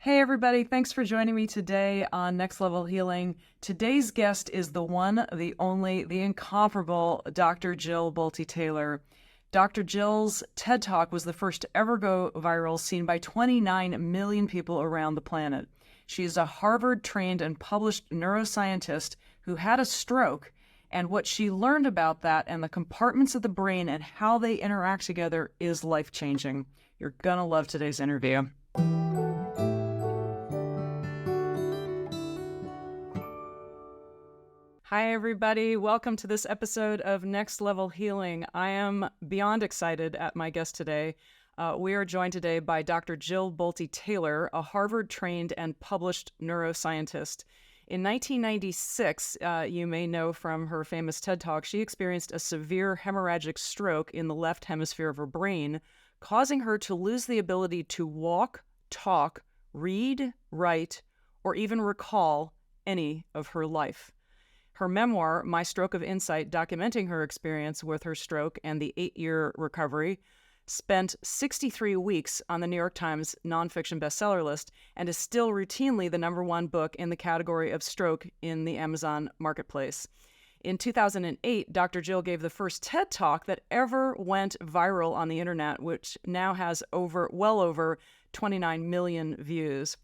Hey everybody, thanks for joining me today on Next Level Healing. Today's guest is the one, the only, the incomparable Dr. Jill Bolte Taylor. Dr. Jill's TED Talk was the first to ever go viral, seen by 29 million people around the planet. She is a Harvard-trained and published neuroscientist who had a stroke, and what she learned about that and the compartments of the brain and how they interact together is life-changing. You're gonna love today's interview. Hi, everybody. Welcome to this episode of Next Level Healing. I am beyond excited at my guest today. We are joined today by Dr. Jill Bolte Taylor, a Harvard-trained and published neuroscientist. In 1996, you may know from her famous TED Talk, she experienced a severe hemorrhagic stroke in the left hemisphere of her brain, causing her to lose the ability to walk, talk, read, write, or even recall any of her life. Her memoir, My Stroke of Insight, documenting her experience with her stroke and the 8-year recovery, spent 63 weeks on the New York Times nonfiction bestseller list and is still routinely the #1 book in the category of stroke in the Amazon marketplace. In 2008, Dr. Jill gave the first TED Talk that ever went viral on the internet, which now has well over 29 million views.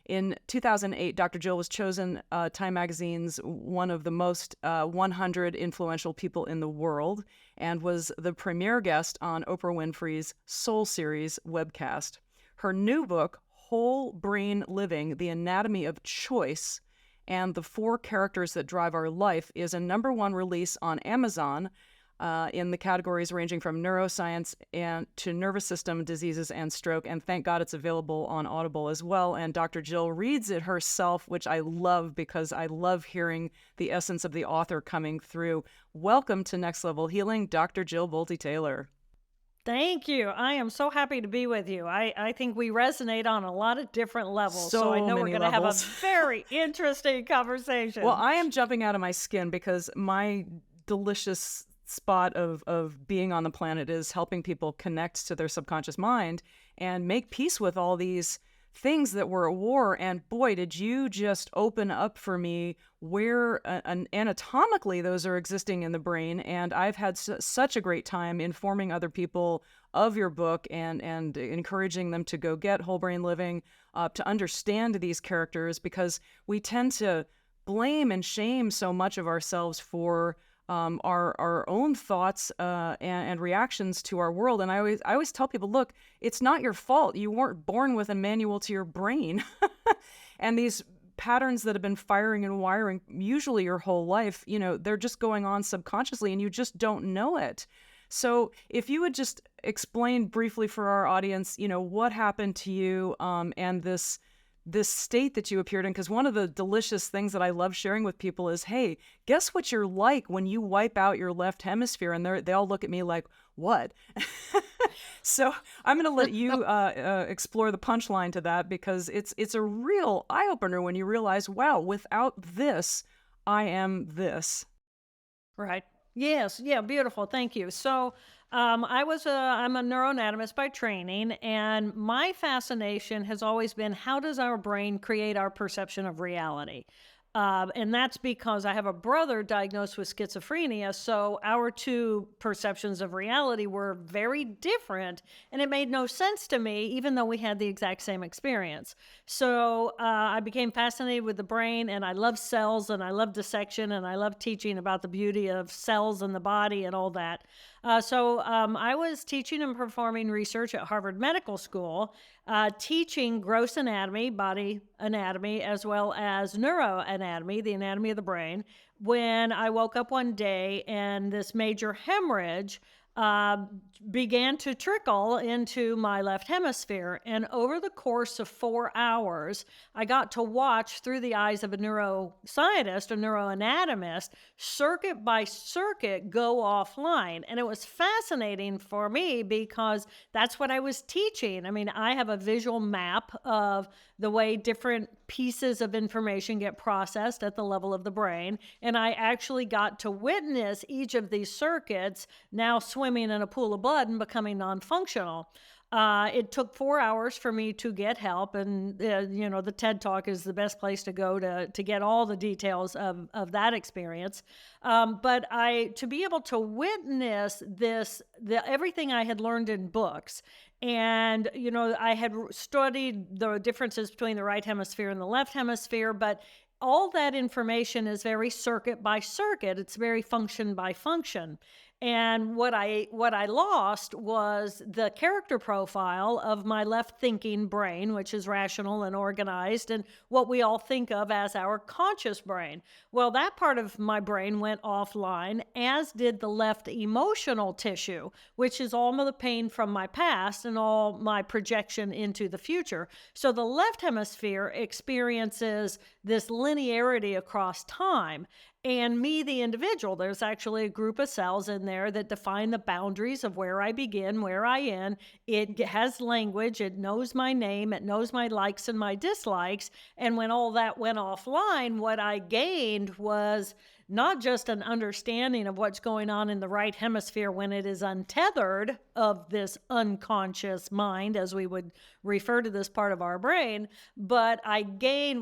In 2008, Dr. Jill was chosen Time Magazine's one of the most 100 influential people in the world and was the premier guest on Oprah Winfrey's Soul Series webcast. Her new book, Whole Brain Living, The Anatomy of Choice and the 4 Characters That Drive Our Life, is a #1 release on Amazon in the categories ranging from neuroscience and to nervous system diseases and stroke. And thank God it's available on Audible as well. And Dr. Jill reads it herself, which I love because I love hearing the essence of the author coming through. Welcome to Next Level Healing, Dr. Jill Bolte Taylor. Thank you. I am so happy to be with you. I think we resonate on a lot of different levels. So I know we're many going to have a levels. very interesting conversation. Well, I am jumping out of my skin because my delicious spot of being on the planet is helping people connect to their subconscious mind and make peace with all these things that were at war. And boy, did you just open up for me where anatomically those are existing in the brain. And I've had such a great time informing other people of your book and encouraging them to go get Whole Brain Living, to understand these characters, because we tend to blame and shame so much of ourselves for our own thoughts and reactions to our world. And I always tell people, look, it's not your fault. You weren't born with a manual to your brain. And these patterns that have been firing and wiring usually your whole life, they're just going on subconsciously and you just don't know it. So if you would just explain briefly for our audience, what happened to you and this state that you appeared in, because one of the delicious things that I love sharing with people is, hey, guess what you're like when you wipe out your left hemisphere? And they all look at me like, what? So I'm going to let you explore the punchline to that, because it's a real eye-opener when you realize, wow, without this, I am this. Right. Yes. Yeah. Beautiful. Thank you. So I'm a neuroanatomist by training, and my fascination has always been, how does our brain create our perception of reality? And that's because I have a brother diagnosed with schizophrenia, so our 2 perceptions of reality were very different, and it made no sense to me, even though we had the exact same experience. So I became fascinated with the brain, and I love cells, and I love dissection, and I love teaching about the beauty of cells in the body and all that. So I was teaching and performing research at Harvard Medical School, teaching gross anatomy, body anatomy, as well as neuroanatomy, the anatomy of the brain, when I woke up one day and this major hemorrhage began to trickle into my left hemisphere. And over the course of 4 hours, I got to watch through the eyes of a neuroscientist, a neuroanatomist, circuit by circuit go offline. And it was fascinating for me because that's what I was teaching. I mean, I have a visual map of the way different pieces of information get processed at the level of the brain. And I actually got to witness each of these circuits now swimming in a pool of blood and becoming non-functional. It took 4 hours for me to get help, and the TED Talk is the best place to go to get all the details of that experience. But to be able to witness everything I had learned in books, and I had studied the differences between the right hemisphere and the left hemisphere, but all that information is very circuit by circuit. It's very function by function. And what I lost was the character profile of my left thinking brain, which is rational and organized, and what we all think of as our conscious brain. Well, that part of my brain went offline, as did the left emotional tissue, which is all of the pain from my past and all my projection into the future. So the left hemisphere experiences this linearity across time. And me, the individual, there's actually a group of cells in there that define the boundaries of where I begin, where I end. It has language. It knows my name. It knows my likes and my dislikes. And when all that went offline, what I gained was not just an understanding of what's going on in the right hemisphere when it is untethered of this unconscious mind, as we would refer to this part of our brain, but I gained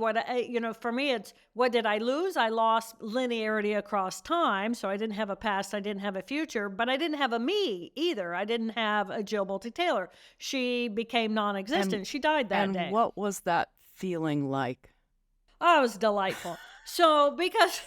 for me, it's what did I lose? I lost linearity across time. So I didn't have a past, I didn't have a future, but I didn't have a me either. I didn't have a Jill Bolte Taylor. She became non-existent. She died that day. And what was that feeling like? Oh, it was delightful. So because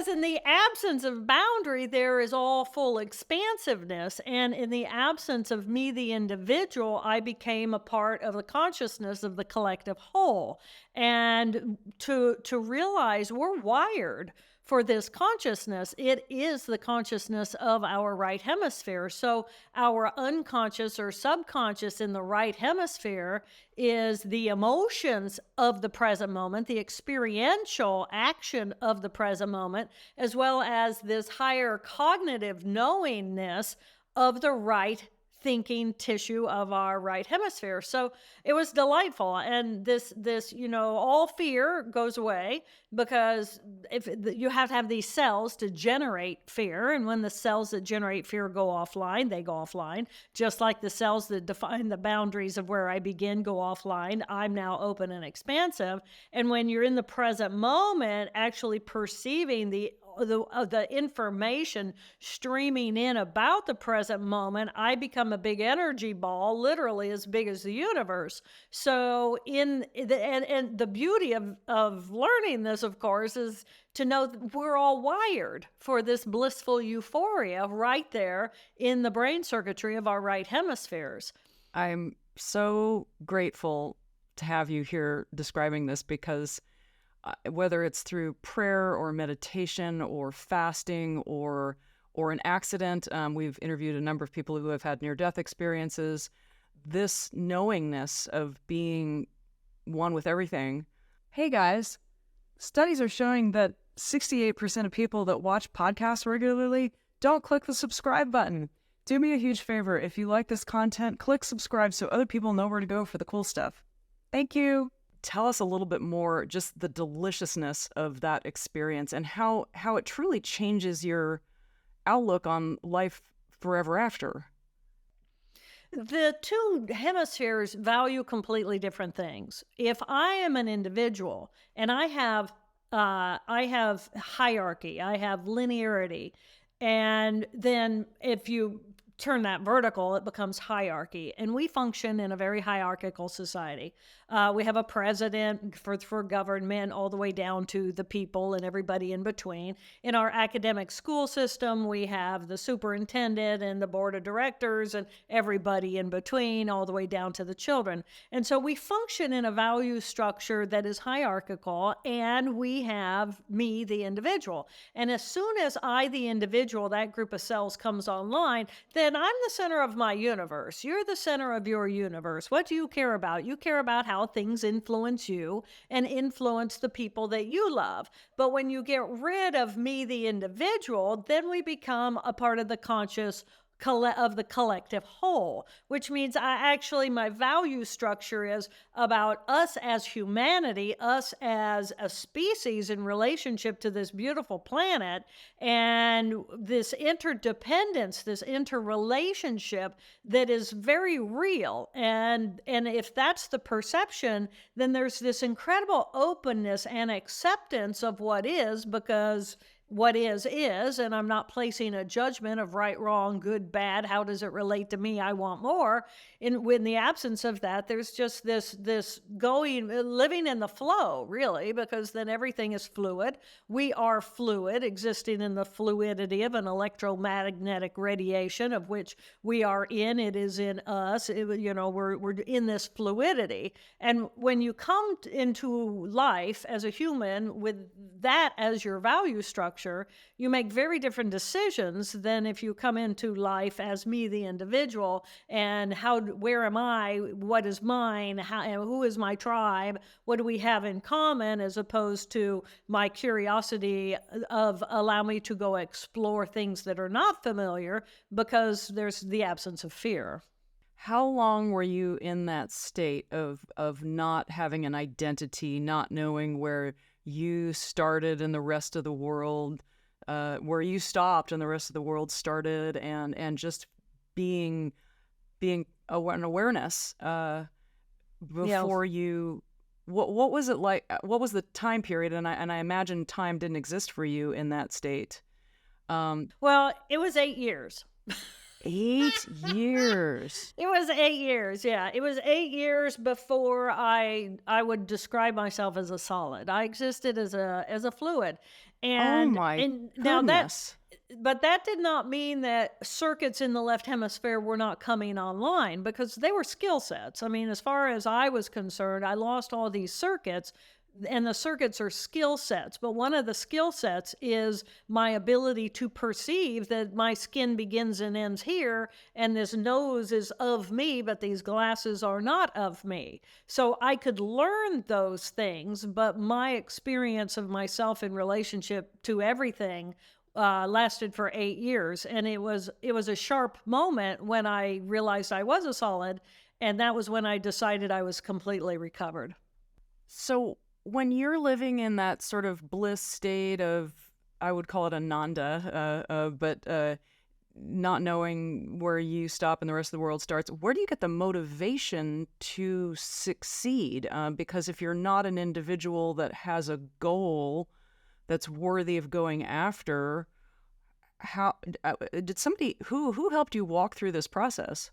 in the absence of boundary, there is all full expansiveness. And in the absence of me, the individual, I became a part of the consciousness of the collective whole. And to realize we're wired for this consciousness, it is the consciousness of our right hemisphere. So our unconscious or subconscious in the right hemisphere is the emotions of the present moment, the experiential action of the present moment, as well as this higher cognitive knowingness of the right thinking tissue of our right hemisphere. So it was delightful. And this, all fear goes away, because if you have to have these cells to generate fear. And when the cells that generate fear go offline, they go offline, just like the cells that define the boundaries of where I begin go offline. I'm now open and expansive. And when you're in the present moment, actually perceiving the information streaming in about the present moment, I become a big energy ball, literally as big as the universe. So and the beauty of learning this, of course, is to know that we're all wired for this blissful euphoria right there in the brain circuitry of our right hemispheres. I'm so grateful to have you here describing this, because whether it's through prayer or meditation or fasting or an accident, we've interviewed a number of people who have had near-death experiences. This knowingness of being one with everything. Hey guys, studies are showing that 68% of people that watch podcasts regularly don't click the subscribe button. Do me a huge favor. If you like this content, click subscribe so other people know where to go for the cool stuff. Thank you. Tell us a little bit more, just the deliciousness of that experience and how it truly changes your outlook on life forever after. The two hemispheres value completely different things. If I am an individual and I have hierarchy, I have linearity, and then if you turn that vertical, it becomes hierarchy. And we function in a very hierarchical society. We have a president for government, all the way down to the people and everybody in between. In our academic school system, we have the superintendent and the board of directors and everybody in between, all the way down to the children. And so we function in a value structure that is hierarchical, and we have me, the individual. And as soon as I, the individual, that group of cells comes online, then I'm the center of my universe. You're the center of your universe. What do you care about? You care about how things influence you and influence the people that you love. But when you get rid of me, the individual, then we become a part of the conscious of the collective whole, which means my value structure is about us as humanity, us as a species in relationship to this beautiful planet, and this interdependence, this interrelationship that is very real. And if that's the perception, then there's this incredible openness and acceptance of what is, because what is, and I'm not placing a judgment of right, wrong, good, bad. How does it relate to me? I want more. In the absence of that, there's just this going, living in the flow, really, because then everything is fluid. We are fluid, existing in the fluidity of an electromagnetic radiation of which we are in. It is in us. We're in this fluidity. And when you come into life as a human with that as your value structure, you make very different decisions than if you come into life as me, the individual, and where am I, what is mine, who is my tribe, what do we have in common, as opposed to my curiosity of allow me to go explore things that are not familiar, because there's the absence of fear. How long were you in that state of not having an identity, not knowing where you started and the rest of the world, where you stopped and the rest of the world started, and just being an awareness Yeah. before you? What was it like? What was the time period? And I imagine time didn't exist for you in that state. Well, it was 8 years. 8 years. It was 8 years. Yeah, it was 8 years before I would describe myself as a solid. I existed as a fluid, Oh and my and now that, goodness. but that did not mean that circuits in the left hemisphere were not coming online, because they were skill sets. I mean, as far as I was concerned, I lost all these circuits, and the circuits are skill sets. But one of the skill sets is my ability to perceive that my skin begins and ends here, and this nose is of me, but these glasses are not of me. So I could learn those things, but my experience of myself in relationship to everything lasted for 8 years. And it was a sharp moment when I realized I was a solid, and that was when I decided I was completely recovered. So when you're living in that sort of bliss state of, I would call it ananda, but not knowing where you stop and the rest of the world starts, where do you get the motivation to succeed? Because if you're not an individual that has a goal that's worthy of going after, how did somebody who helped you walk through this process?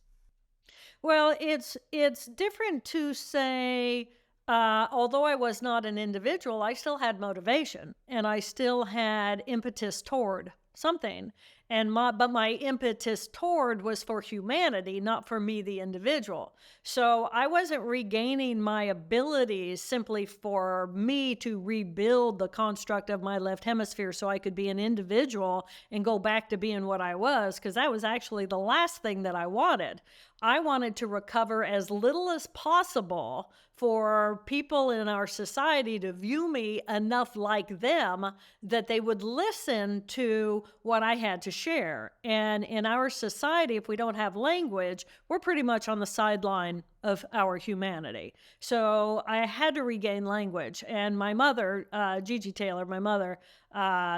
Well, it's different to say, although I was not an individual, I still had motivation, and I still had impetus toward something. But my impetus toward was for humanity, not for me, the individual. So I wasn't regaining my abilities simply for me to rebuild the construct of my left hemisphere so I could be an individual and go back to being what I was, because that was actually the last thing that I wanted. I wanted to recover as little as possible for people in our society to view me enough like them that they would listen to what I had to share. And in our society, if we don't have language, we're pretty much on the sideline of our humanity. So I had to regain language. And my mother, Gigi Taylor, my mother,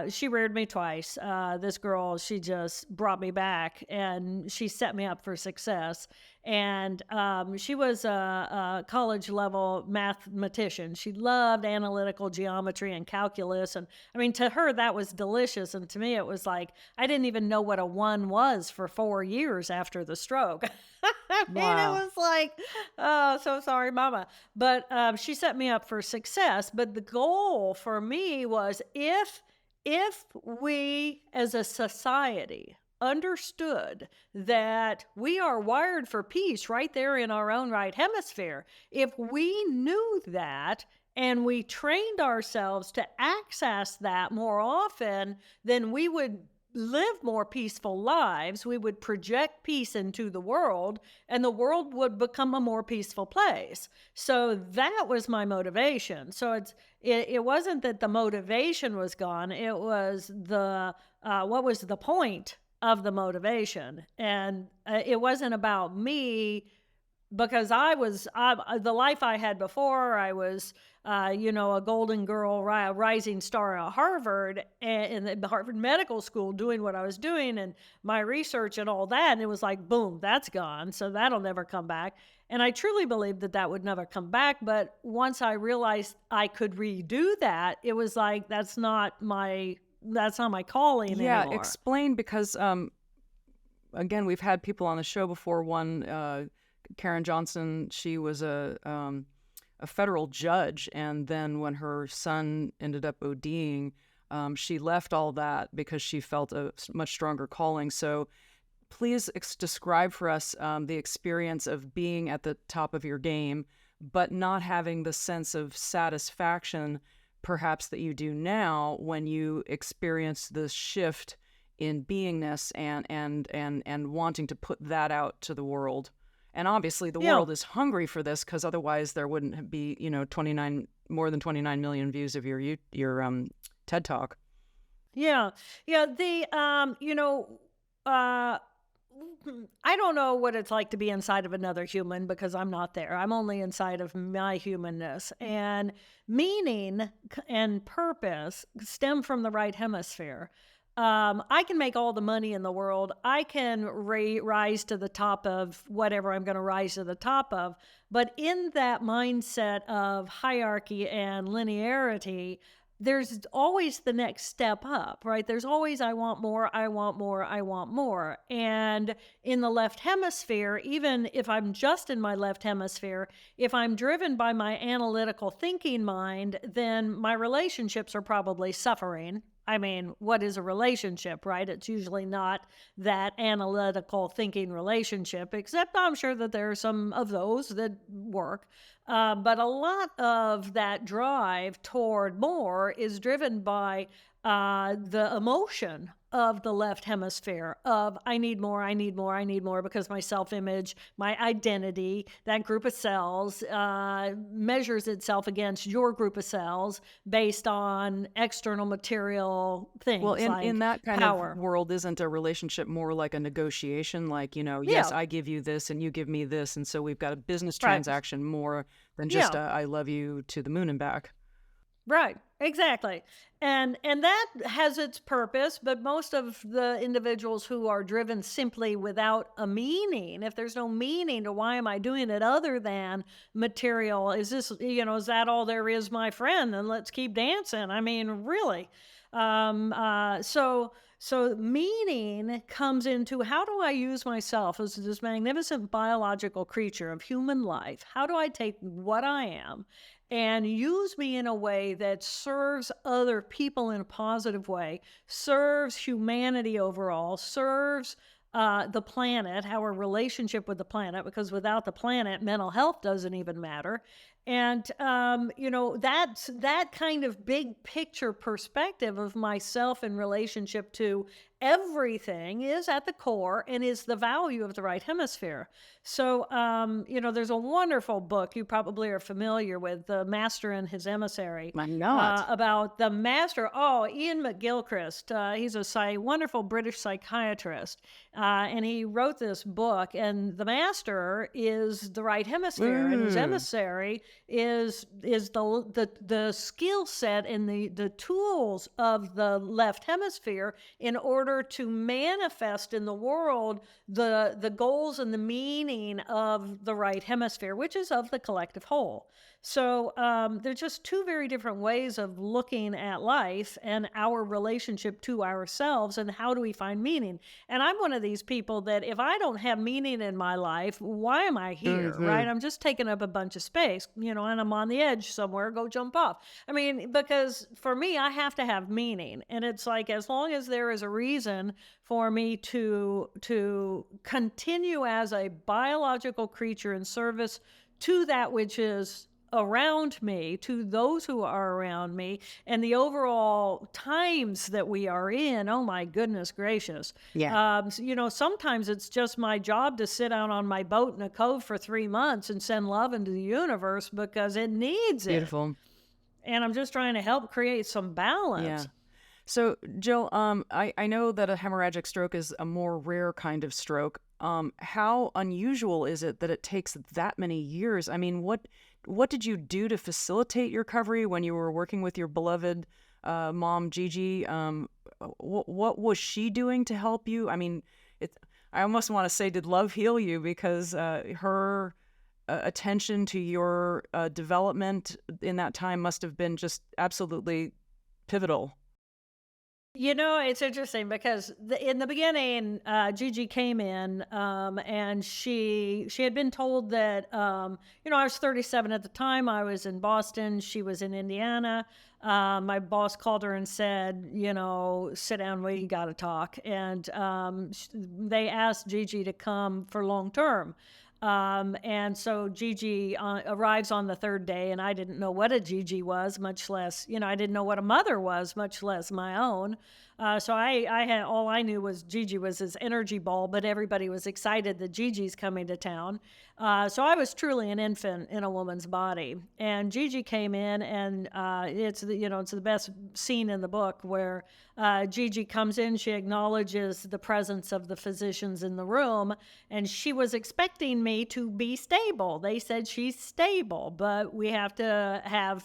she reared me twice. This girl, she just brought me back, and she set me up for success. And she was a college level mathematician. She loved analytical geometry and calculus. And I mean, to her, that was delicious. And to me, it was like, I didn't even know what a one was for 4 years after the stroke. I mean, it Wow. was like, oh, so sorry, mama. But she set me up for success. But the goal for me was, if we as a society understood that we are wired for peace right there in our own right hemisphere, if we knew that and we trained ourselves to access that more often, then we would live more peaceful lives. We would project peace into the world, and the world would become a more peaceful place. So that was my motivation. So it wasn't that the motivation was gone. It was what was the point? of the motivation. And it wasn't about me, because the life I had before. I was, a golden girl, rising star at Harvard, and in the Harvard Medical School, doing what I was doing and my research and all that. And it was like, boom, that's gone. So that'll never come back. And I truly believed that that would never come back. But once I realized I could redo that, it was like, that's not my calling Yeah, anymore. explain, because again, we've had people on the show before. One, Karen Johnson, she was a federal judge, and then when her son ended up ODing, she left all that because she felt a much stronger calling. So please describe for us the experience of being at the top of your game, but not having the sense of satisfaction perhaps that you do now when you experience the shift in beingness and wanting to put that out to the world. And obviously the Yeah. world is hungry for this, because otherwise there wouldn't be, more than 29 million views of your TED Talk. Yeah. Yeah. I don't know what it's like to be inside of another human, because I'm not there. I'm only inside of my humanness. And meaning and purpose stem from the right hemisphere. I can make all the money in the world. I can rise to the top of whatever I'm going to rise to the top of. But in that mindset of hierarchy and linearity, there's always the next step up, right? There's always, I want more, I want more, I want more. And in the left hemisphere, even if I'm just in my left hemisphere, if I'm driven by my analytical thinking mind, then my relationships are probably suffering. I mean, what is a relationship, right? It's usually not that analytical thinking relationship, except I'm sure that there are some of those that work. But a lot of that drive toward more is driven by the emotion of the left hemisphere of, I need more, I need more, I need more, because my self-image, my identity, that group of cells measures itself against your group of cells based on external material things, Well, in like that kind power. of world, isn't a relationship more like a negotiation? Like, yes, Yeah, I give you this and you give me this, and so we've got a business right. transaction more than just Yeah. a I love you to the moon and back. Right, exactly. And that has its purpose, but most of the individuals who are driven simply without a meaning, if there's no meaning to why am I doing it other than material, is that all there is, my friend? Then let's keep dancing. I mean, really. So meaning comes into, how do I use myself as this magnificent biological creature of human life? How do I take what I am and use me in a way that serves other people in a positive way, serves humanity overall, serves the planet, our relationship with the planet, because without the planet, mental health doesn't even matter. And, that's that kind of big picture perspective of myself in relationship to everything is at the core and is the value of the right hemisphere. So, there's a wonderful book you probably are familiar with, The Master and His Emissary, I'm not. about the master. Oh, Ian McGilchrist. He's a wonderful British psychiatrist. And he wrote this book, and the master is the right hemisphere, and his emissary is the skill set and the tools of the left hemisphere in order to manifest in the world the goals and the meaning of the right hemisphere, which is of the collective whole. So they're just two very different ways of looking at life and our relationship to ourselves, and how do we find meaning. And I'm one of these people that if I don't have meaning in my life, why am I here, right? I'm just taking up a bunch of space, and I'm on the edge somewhere, go jump off. I mean, because for me, I have to have meaning. And it's like, as long as there is a reason for me to continue as a biological creature in service to that which is around me, to those who are around me, and the overall times that we are in, oh my goodness gracious. Yeah. Sometimes it's just my job to sit out on my boat in a cove for 3 months and send love into the universe because it needs it. Beautiful. And I'm just trying to help create some Yeah. balance. So, Jill, I know that a hemorrhagic stroke is a more rare kind of stroke. How unusual is it that it takes that many years? I mean, what did you do to facilitate your recovery when you were working with your beloved mom, Gigi? What was she doing to help you? I mean, I almost want to say, did love heal you? Because her attention to your development in that time must have been just absolutely pivotal. It's interesting because in the beginning, Gigi came in, and she had been told that, I was 37 at the time. I was in Boston. She was in Indiana. My boss called her and said, sit down, we got to talk. And they asked Gigi to come for long term. And so Gigi arrives on the third day, and I didn't know what a Gigi was, much less, I didn't know what a mother was, much less my own. So I had, all I knew was Gigi was his energy ball, but everybody was excited that Gigi's coming to town. So I was truly an infant in a woman's body. And Gigi came in, and it's the best scene in the book where Gigi comes in. She acknowledges the presence of the physicians in the room, and she was expecting me to be stable. They said she's stable, but we have to have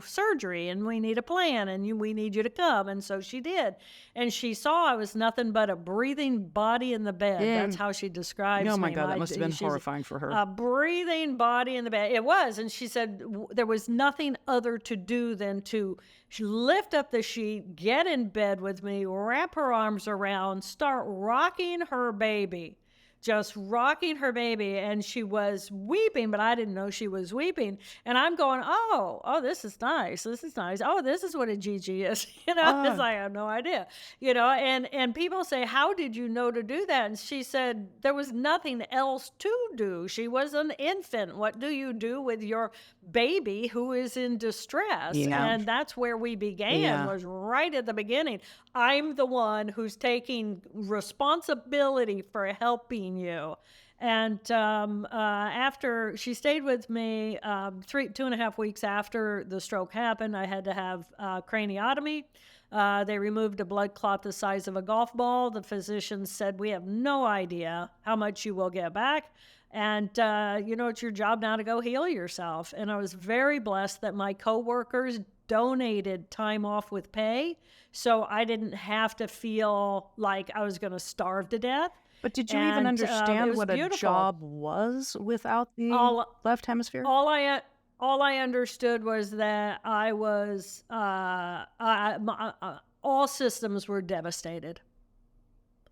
surgery, and we need a plan, and we need you to come. And so she did. And she saw I was nothing but a breathing body in the bed. Yeah. That's how she describes me. Oh my God, that must have been horrifying for her. A breathing body in the bed. It was. And she said there was nothing other to do than to lift up the sheet, get in bed with me, wrap her arms around, start rocking her baby. Just rocking her baby, and she was weeping, but I didn't know she was weeping. And I'm going, oh, this is nice. This is nice. Oh, this is what a Gigi is. It's like, I have no idea. And people say, how did you know to do that? And she said, there was nothing else to do. She was an infant. What do you do with your baby who is in distress? Yeah. And that's where we began, was right at the beginning. I'm the one who's taking responsibility for helping you. And after she stayed with me, 2.5 weeks after the stroke happened, I had to have craniotomy. They removed a blood clot the size of a golf ball. The physicians said, we have no idea how much you will get back. And, it's your job now to go heal yourself. And I was very blessed that my coworkers donated time off with pay, so I didn't have to feel like I was going to starve to death. But did you even understand what a job was without the left hemisphere? All I understood was that I was all systems were devastated.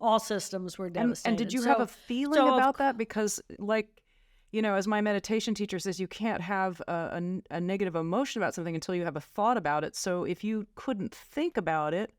All systems were devastated. And did you have a feeling about that? Because, as my meditation teacher says, you can't have a negative emotion about something until you have a thought about it. So if you couldn't think about it,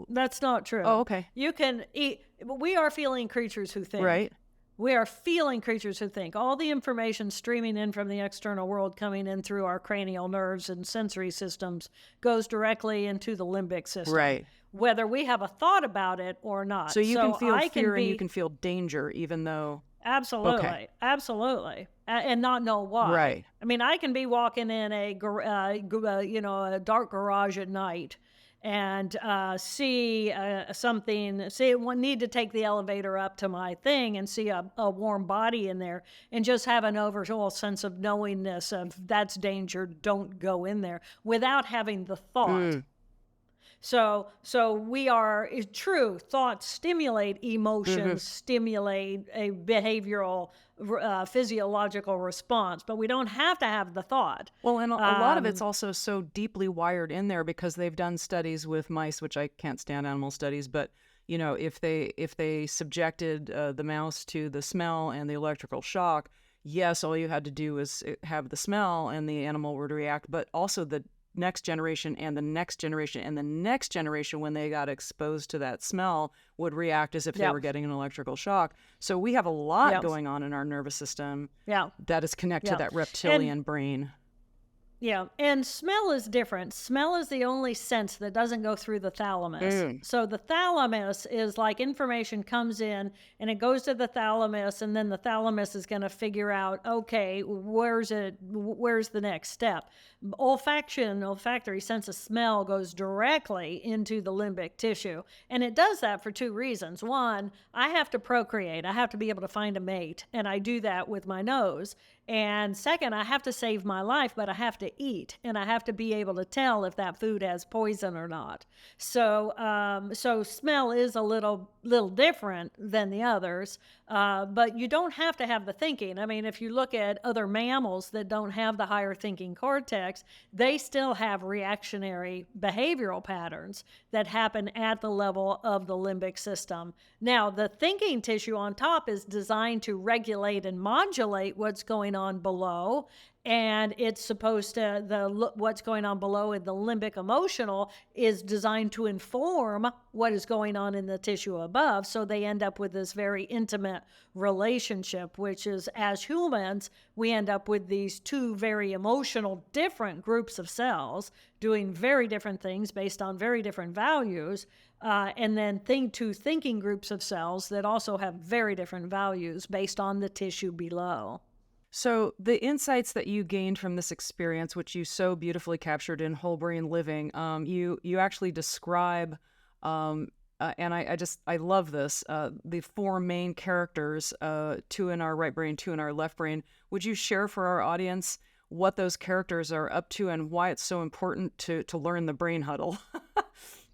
that's not true. Oh, okay. You can eat. We are feeling creatures who think. Right. We are feeling creatures who think. All the information streaming in from the external world coming in through our cranial nerves and sensory systems goes directly into the limbic system. Right. Whether we have a thought about it or not. So you can feel fear and you can feel danger even though... Absolutely. Okay. Absolutely. And not know why. Right. I mean, I can be walking in a dark garage at night and see something, need to take the elevator up to my thing and see a warm body in there and just have an overall sense of knowingness of that's danger, don't go in there, without having the thought. So it's true. Thoughts stimulate emotions, stimulate a behavioral, physiological response, but we don't have to have the thought. Well, and a lot of it's also so deeply wired in there because they've done studies with mice, which I can't stand animal studies, but if they subjected the mouse to the smell and the electrical shock, yes, all you had to do was have the smell and the animal would react, but also the next generation and the next generation and the next generation, when they got exposed to that smell, would react as if they were getting an electrical shock. So we have a lot going on in our nervous system that is connected to that reptilian brain. Yeah, and smell is different. Smell is the only sense that doesn't go through the thalamus. Mm. So the thalamus is like information comes in and it goes to the thalamus, and then the thalamus is going to figure out, okay, where's the next step? Olfactory sense of smell goes directly into the limbic tissue. And it does that for two reasons. One, I have to procreate. I have to be able to find a mate, and I do that with my nose. And second, I have to save my life, but I have to eat, and I have to be able to tell if that food has poison or not. So smell is a little different than the others, but you don't have to have the thinking. I mean, if you look at other mammals that don't have the higher thinking cortex, they still have reactionary behavioral patterns that happen at the level of the limbic system. Now, the thinking tissue on top is designed to regulate and modulate what's going on below, and it's supposed to what's going on below in the limbic emotional is designed to inform what is going on in the tissue above. So they end up with this very intimate relationship, which is, as humans, we end up with these two very emotional different groups of cells doing very different things based on very different values, and then two thinking groups of cells that also have very different values based on the tissue below. So the insights that you gained from this experience, which you so beautifully captured in Whole Brain Living, you actually describe, and I love this, the four main characters, two in our right brain, two in our left brain. Would you share for our audience what those characters are up to and why it's so important to learn the brain huddle?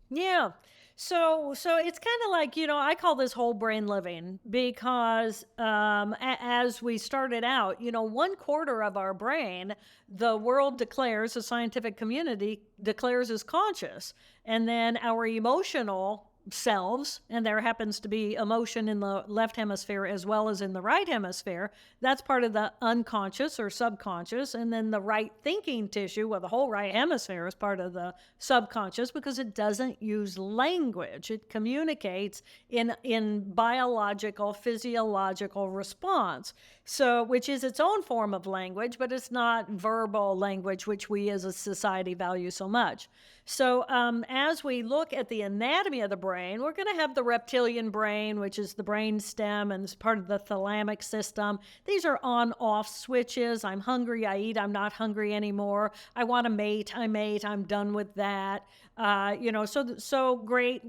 Yeah. So it's kind of like, I call this whole brain living because as we started out, 1/4 of our brain, the world declares, the scientific community declares as conscious. And then our emotional selves, and there happens to be emotion in the left hemisphere as well as in the right hemisphere. That's part of the unconscious or subconscious. And then the right thinking tissue, well, the whole right hemisphere is part of the subconscious because it doesn't use language. It communicates in biological, physiological response. So, which is its own form of language, but it's not verbal language, which we as a society value so much. So as we look at the anatomy of the brain, we're going to have the reptilian brain, which is the brain stem and is part of the thalamic system. These are on-off switches. I'm hungry, I eat. I'm not hungry anymore. I want to mate, I mate. I'm done with that. So great.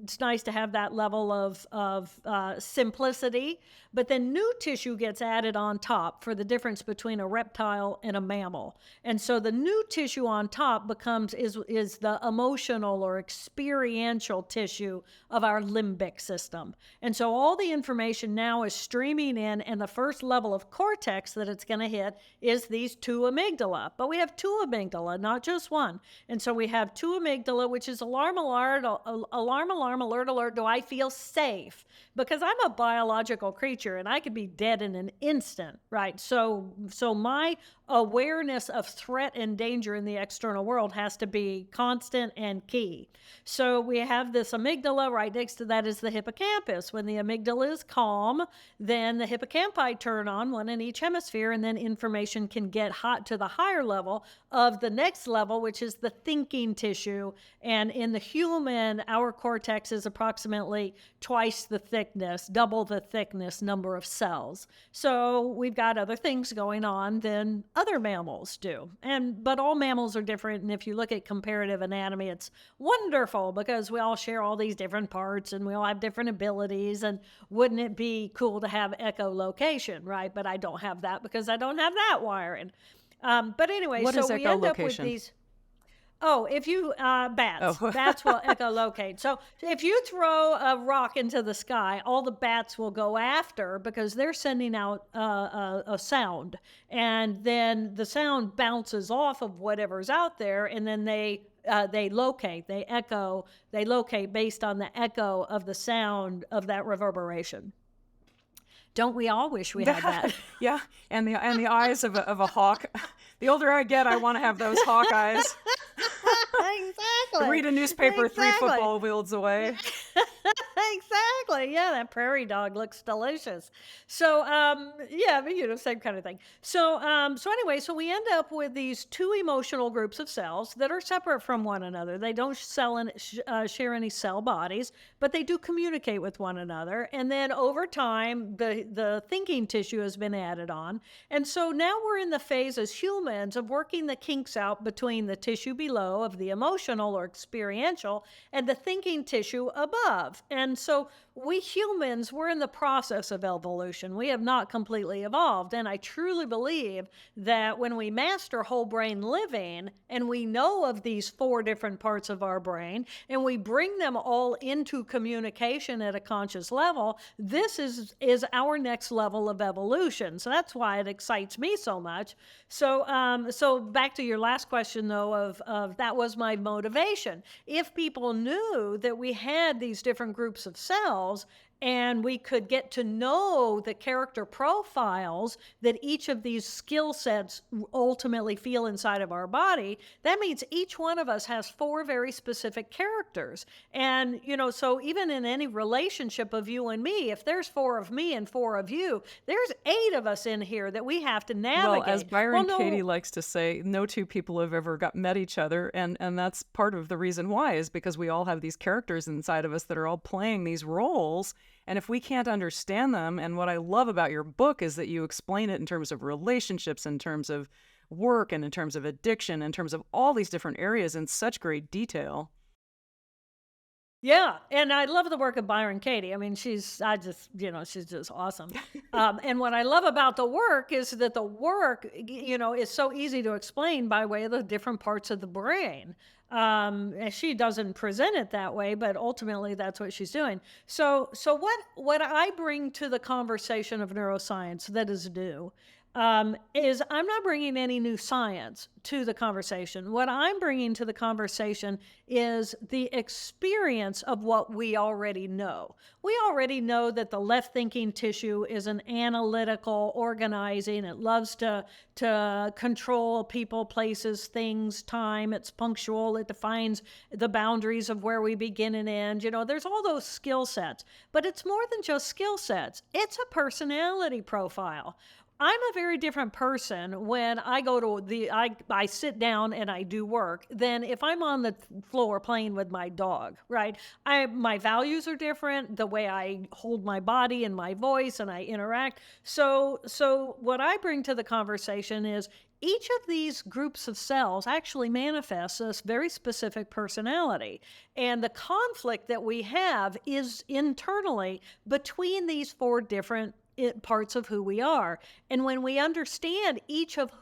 It's nice to have that level of simplicity. But then new tissue gets added on top for the difference between a reptile and a mammal. And so the new tissue on top is the emotional or experiential tissue of our limbic system. And so all the information now is streaming in, and the first level of cortex that it's going to hit is these two amygdala. But we have two amygdala, not just one. And so we have two amygdala, which is alarm, alert, alert. Do I feel safe? Because I'm a biological creature and I could be dead in an instant, right? So my awareness of threat and danger in the external world has to be constant and key. So we have this amygdala. Right next to that is the hippocampus. When the amygdala is calm, then the hippocampi turn on, one in each hemisphere, and then information can get hot to the higher level of the next level, which is the thinking tissue. And in the human, our cortex is approximately twice the thickness, double the thickness number of cells. So we've got other things going on than other mammals do. But all mammals are different. And if you look at comparative anatomy, it's wonderful because we all share all these different parts and we all have different abilities. And wouldn't it be cool to have echolocation, right? But I don't have that because I don't have that wiring. But anyway, What so is we end up with echolocation? these. Oh, if you, bats, Oh. bats will echolocate. So if you throw a rock into the sky, all the bats will go after because they're sending out a sound. And then the sound bounces off of whatever's out there. And then they locate based on the echo of the sound of that reverberation. Don't we all wish we had that? Yeah, and the eyes of a hawk. The older I get, I want to have those hawk eyes. Exactly. Read a newspaper 3 football fields away. exactly. Yeah, that prairie dog looks delicious. So, yeah, but, same kind of thing. So, so anyway, so we end up with these two emotional groups of cells that are separate from one another. They don't share any cell bodies, but they do communicate with one another. And then over time, the thinking tissue has been added on. And so now we're in the phase as humans of working the kinks out between the tissue below of the emotional or experiential and the thinking tissue above. And so we humans, we're in the process of evolution. We have not completely evolved. And I truly believe that when we master whole brain living and we know of these four different parts of our brain and we bring them all into communication at a conscious level, this is our next level of evolution. So that's why it excites me so much. So back to your last question though, of that was my motivation. If people knew that we had these different groups of cells and we could get to know the character profiles that each of these skill sets ultimately feel inside of our body, that means each one of us has four very specific characters. And, so even in any relationship of you and me, if there's four of me and four of you, there's eight of us in here that we have to navigate. Well, as Byron Katie likes to say, no two people have ever met each other. And that's part of the reason why, is because we all have these characters inside of us that are all playing these roles. And if we can't understand them, and what I love about your book is that you explain it in terms of relationships, in terms of work, and in terms of addiction, in terms of all these different areas in such great detail. Yeah, and I love the work of Byron Katie. I mean, she's just awesome. And what I love about the work is that the work, is so easy to explain by way of the different parts of the brain. And she doesn't present it that way, but ultimately that's what she's doing. So what I bring to the conversation of neuroscience that is new is I'm not bringing any new science to the conversation. What I'm bringing to the conversation is the experience of what we already know. We already know that the left thinking tissue is an analytical, organizing. It loves to control people, places, things, time. It's punctual. It defines the boundaries of where we begin and end. There's all those skill sets, but it's more than just skill sets. It's a personality profile. I'm a very different person when I go to I sit down and I do work than if I'm on the floor playing with my dog, right? My values are different, the way I hold my body and my voice and I interact. So what I bring to the conversation is each of these groups of cells actually manifests a very specific personality. And the conflict that we have is internally between these four different parts of who we are. And when we understand each of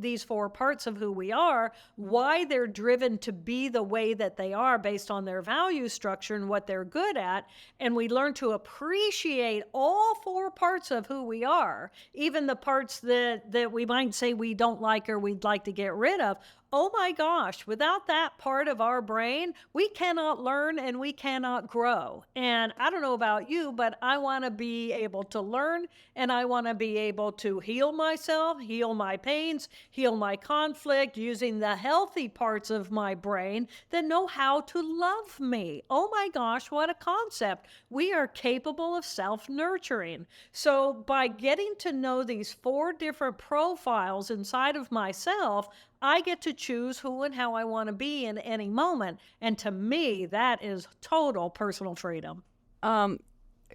these four parts of who we are, why they're driven to be the way that they are based on their value structure and what they're good at, and we learn to appreciate all four parts of who we are, even the parts that we might say we don't like or we'd like to get rid of, oh my gosh, without that part of our brain, we cannot learn and we cannot grow. And I don't know about you, but I want to be able to learn and I want to be able to heal myself, heal my pains, heal my conflict using the healthy parts of my brain that know how to love me. Oh my gosh, what a concept. We are capable of self-nurturing. So by getting to know these four different profiles inside of myself, I get to choose who and how I want to be in any moment. And to me, that is total personal freedom.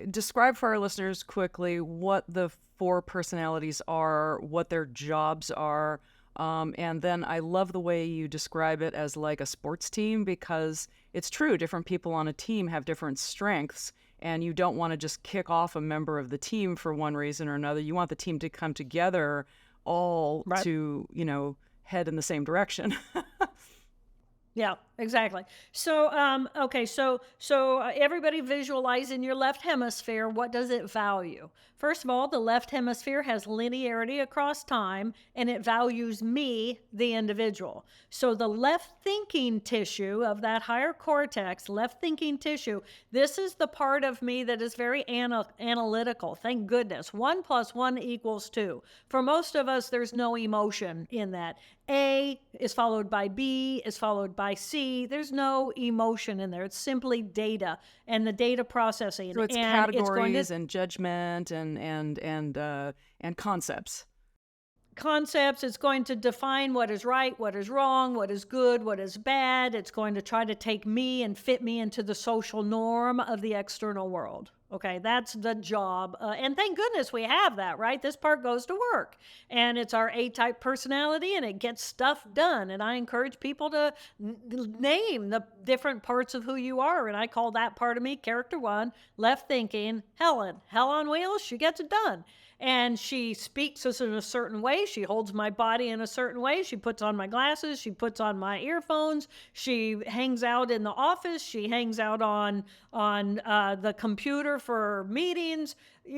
Describe for our listeners quickly what the four personalities are, what their jobs are. And then I love the way you describe it as like a sports team, because it's true. Different people on a team have different strengths, and you don't want to just kick off a member of the team for one reason or another. You want the team to come together all Right. to, head in the same direction. Yeah, exactly. So, okay, so everybody visualize in your left hemisphere, what does it value? First of all, the left hemisphere has linearity across time, and it values me, the individual. So the left thinking tissue of that higher cortex, left thinking tissue, this is the part of me that is very analytical. Thank goodness. 1 + 1 = 2. For most of us, there's no emotion in that. A is followed by B is followed by C. There's no emotion in there. It's simply data and the data processing, So it's and it's going to categories and judgment and concepts. concepts. It's going to define what is right, what is wrong, what is good, what is bad. It's going to try to take me and fit me into the social norm of the external world. Okay, that's the job. And thank goodness we have that, right? This part goes to work. And it's our A-type personality, and it gets stuff done. And I encourage people to name the different parts of who you are. And I call that part of me, character one, left thinking, Helen. Hell on wheels, she gets it done. And she speaks us in a certain way. She holds my body in a certain way. She puts on my glasses. She puts on my earphones. She hangs out in the office. She hangs out on the computer for meetings.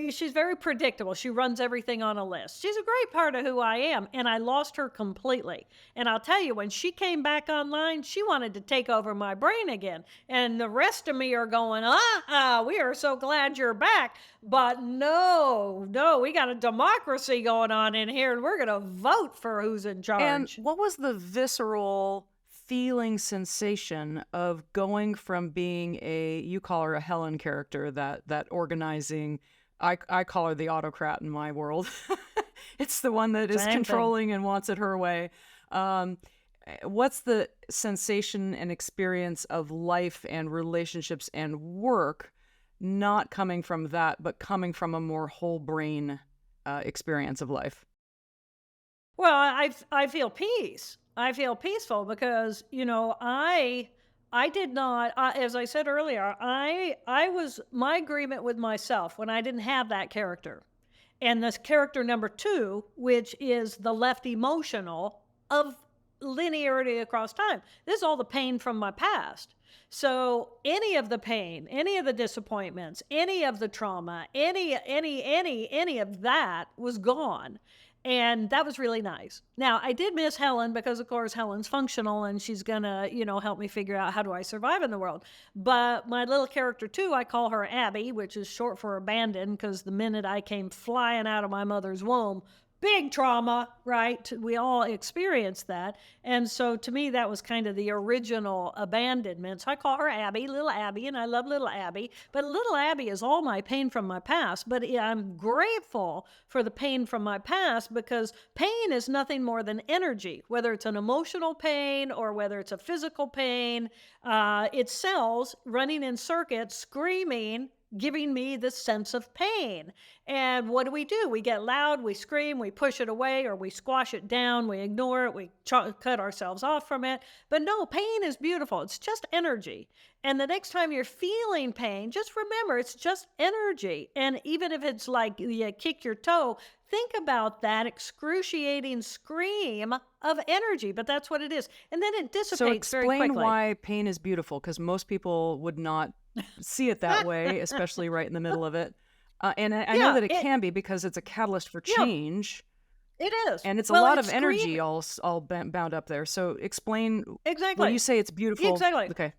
She's very predictable. She runs everything on a list. She's a great part of who I am, and I lost her completely. And I'll tell you, when she came back online, she wanted to take over my brain again. And the rest of me are going, we are so glad you're back. But no, we got a democracy going on in here, and we're going to vote for who's in charge. And what was the visceral feeling sensation of going from being you call her a Helen character, that organizing, I call her the autocrat in my world. It's the one that is Same controlling and wants it her way. What's the sensation and experience of life and relationships and work not coming from that, but coming from a more whole brain experience of life? Well, I feel peace. I feel peaceful because, I did not, as I said earlier, I was, my agreement with myself when I didn't have that character. And this character number two, which is the left emotional of linearity across time. This is all the pain from my past. So any of the pain, any of the disappointments, any of the trauma, any of that was gone. And that was really nice. Now, I did miss Helen because, of course, Helen's functional and she's going to, help me figure out how do I survive in the world. But my little character, too, I call her Abby, which is short for abandoned, because the minute I came flying out of my mother's womb, big trauma, right? We all experienced that. And so to me, that was kind of the original abandonment. So I call her Abby, little Abby, and I love little Abby. But little Abby is all my pain from my past. But I'm grateful for the pain from my past, because pain is nothing more than energy, whether it's an emotional pain or whether it's a physical pain. It's cells running in circuits, screaming, giving me this sense of pain. And what do? We get loud, we scream, we push it away, or we squash it down, we ignore it, we cut ourselves off from it. But no, pain is beautiful. It's just energy. And the next time you're feeling pain, just remember it's just energy. And even if it's like you kick your toe, think about that excruciating scream of energy, but that's what it is. And then it dissipates very quickly. So explain why pain is beautiful, because most people would not see it that way, especially right in the middle of it. And I know that it can be, because it's a catalyst for change. It is. And it's a lot of energy all bound up there. So explain exactly when you say it's beautiful. Exactly. Okay.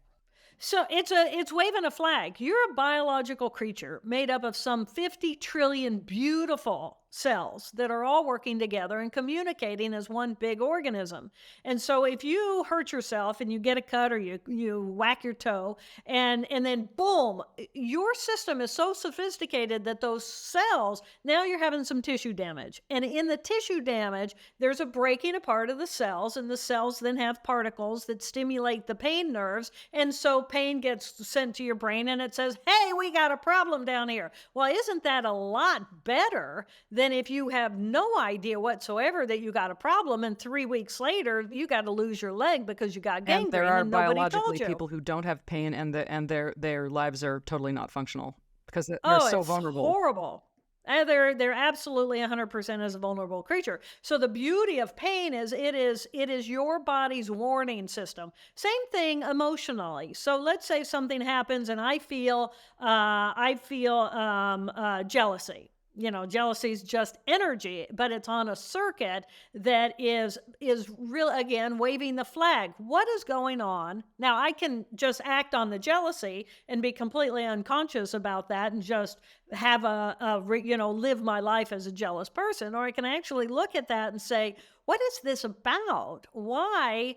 So it's waving a flag. You're a biological creature made up of some 50 trillion beautiful cells that are all working together and communicating as one big organism. And so if you hurt yourself and you get a cut, or you whack your toe, and then boom, your system is so sophisticated that those cells, now you're having some tissue damage. And in the tissue damage, there's a breaking apart of the cells, and the cells then have particles that stimulate the pain nerves. And so pain gets sent to your brain and it says, hey, we got a problem down here. Well, isn't that a lot better than if you have no idea whatsoever that you got a problem, and 3 weeks later you got to lose your leg because you got gangrene, and there are nobody biologically told you. people who don't have pain, and their lives are totally not functional because they're so it's vulnerable. Horrible. And they're absolutely 100% as a vulnerable creature. So the beauty of pain is it is your body's warning system. Same thing emotionally. So let's say something happens and I feel jealousy. jealousy is just energy, but it's on a circuit that is real, again, waving the flag. What is going on? Now, I can just act on the jealousy and be completely unconscious about that and just have live my life as a jealous person, or I can actually look at that and say, what is this about? Why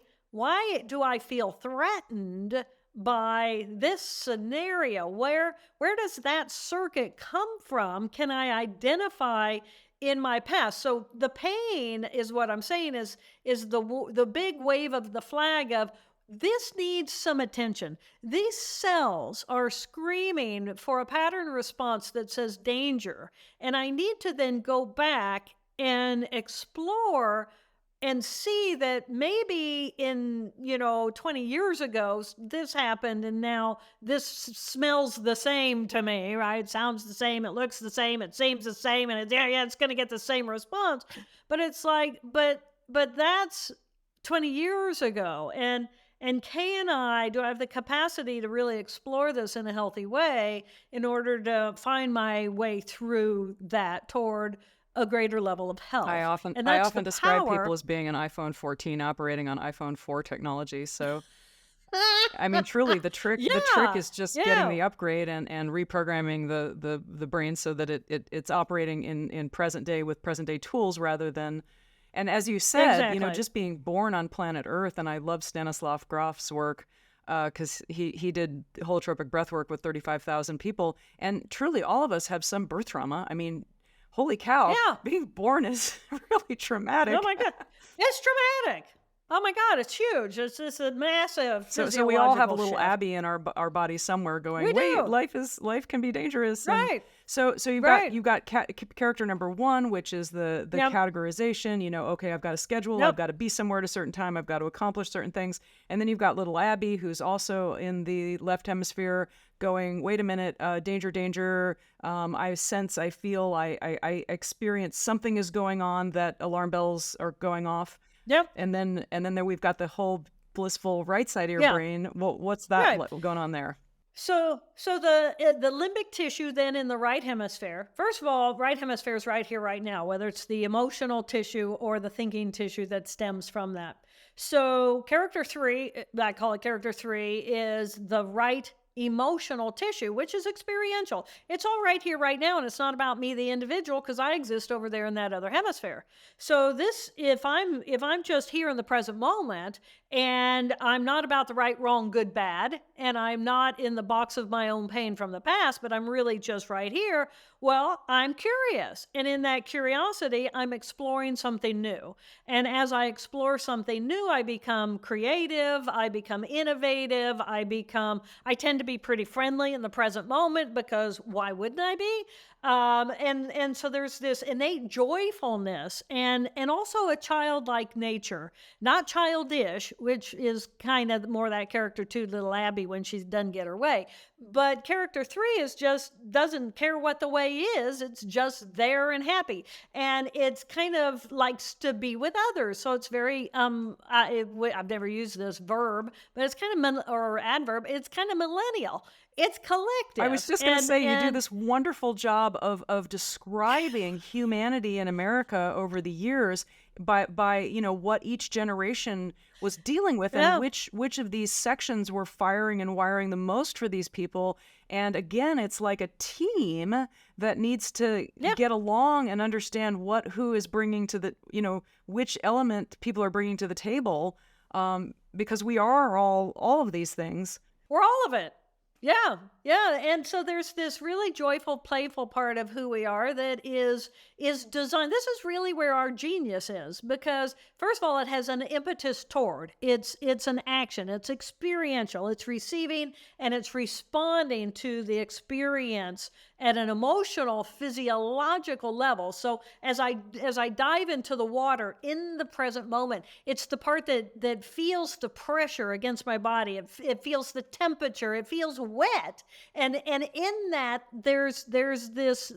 do I feel threatened by this scenario? Where does that circuit come from? Can I identify in my past? So the pain is what I'm saying is the big wave of the flag of this needs some attention. These cells are screaming for a pattern response that says danger, and I need to then go back and explore and see that maybe in 20 years ago this happened, and now this smells the same to me, right? It sounds the same, it looks the same, it seems the same, and it's going to get the same response. But it's like, but that's 20 years ago, and do I have the capacity to really explore this in a healthy way in order to find my way through that toward a greater level of health? And I that's often the describe power. people as being an iPhone 14 operating on iPhone 4 technology. So I mean, truly, the trick Yeah, is just getting yeah, the upgrade and reprogramming the brain so that it's operating in present day with present day tools rather than. And as you said, exactly. just being born on planet Earth, and I love Stanislav Grof's work because he did holotropic breath work with 35,000 people, and truly, all of us have some birth trauma. I mean, holy cow, Yeah. being born is really Oh traumatic. my God. It's traumatic. Oh my God, it's huge. It's just a massive So we all have a physiological little shift. Abby in our body somewhere going, We wait, do. life can be dangerous. And Right. so Right. you've got character number one, which is the Yep. categorization. Okay, I've got a schedule, I've Yep. got to be somewhere at a certain time, I've got to accomplish certain things. And then you've got little Abby, who's also in the left hemisphere, going, wait a minute, danger, danger. I sense, I feel, I experience something is going on, that alarm bells are going off. Yep. And then there we've got the whole blissful right side of your Yeah. brain. Well, what's that Right. going on there? So the limbic tissue then in the right hemisphere. First of all, right hemisphere is right here, right now, whether it's the emotional tissue or the thinking tissue that stems from that. So character three, I call it character three, is the right emotional tissue, which is experiential. It's all right here, right now, and it's not about me, the individual, because I exist over there in that other hemisphere. So this, if I'm just here in the present moment, and I'm not about the right, wrong, good, bad, and I'm not in the box of my own pain from the past, but I'm really just right here, well, I'm curious. And in that curiosity, I'm exploring something new. And as I explore something new, I become creative, I become innovative, I tend to be pretty friendly in the present moment, because why wouldn't I be? And so there's this innate joyfulness and also a childlike nature, not childish, which is kind of more that character two, little Abby, when she doesn't get her way. But character three is just doesn't care what the way is. It's just there and happy, and it's kind of likes to be with others. So it's very I've never used this verb, but it's kind of or adverb. It's kind of millennial. It's I was collective, just going to say, you do and this wonderful job of describing humanity in America over the years by what each generation was dealing with, and yeah, which of these sections were firing and wiring the most for these people. And again, it's like a team that needs to yeah. get along and understand who is bringing to the, which element people are bringing to the table, because we are all of these things. We're all of it. Yeah, yeah. And so there's this really joyful, playful part of who we are that is designed. This is really where our genius is, because first of all, it has an impetus toward. It's an action. It's experiential. It's receiving and it's responding to the experience at an emotional, physiological level. So as I dive into the water in the present moment, it's the part that feels the pressure against my body. It feels the temperature. It feels wet. And in that, there's this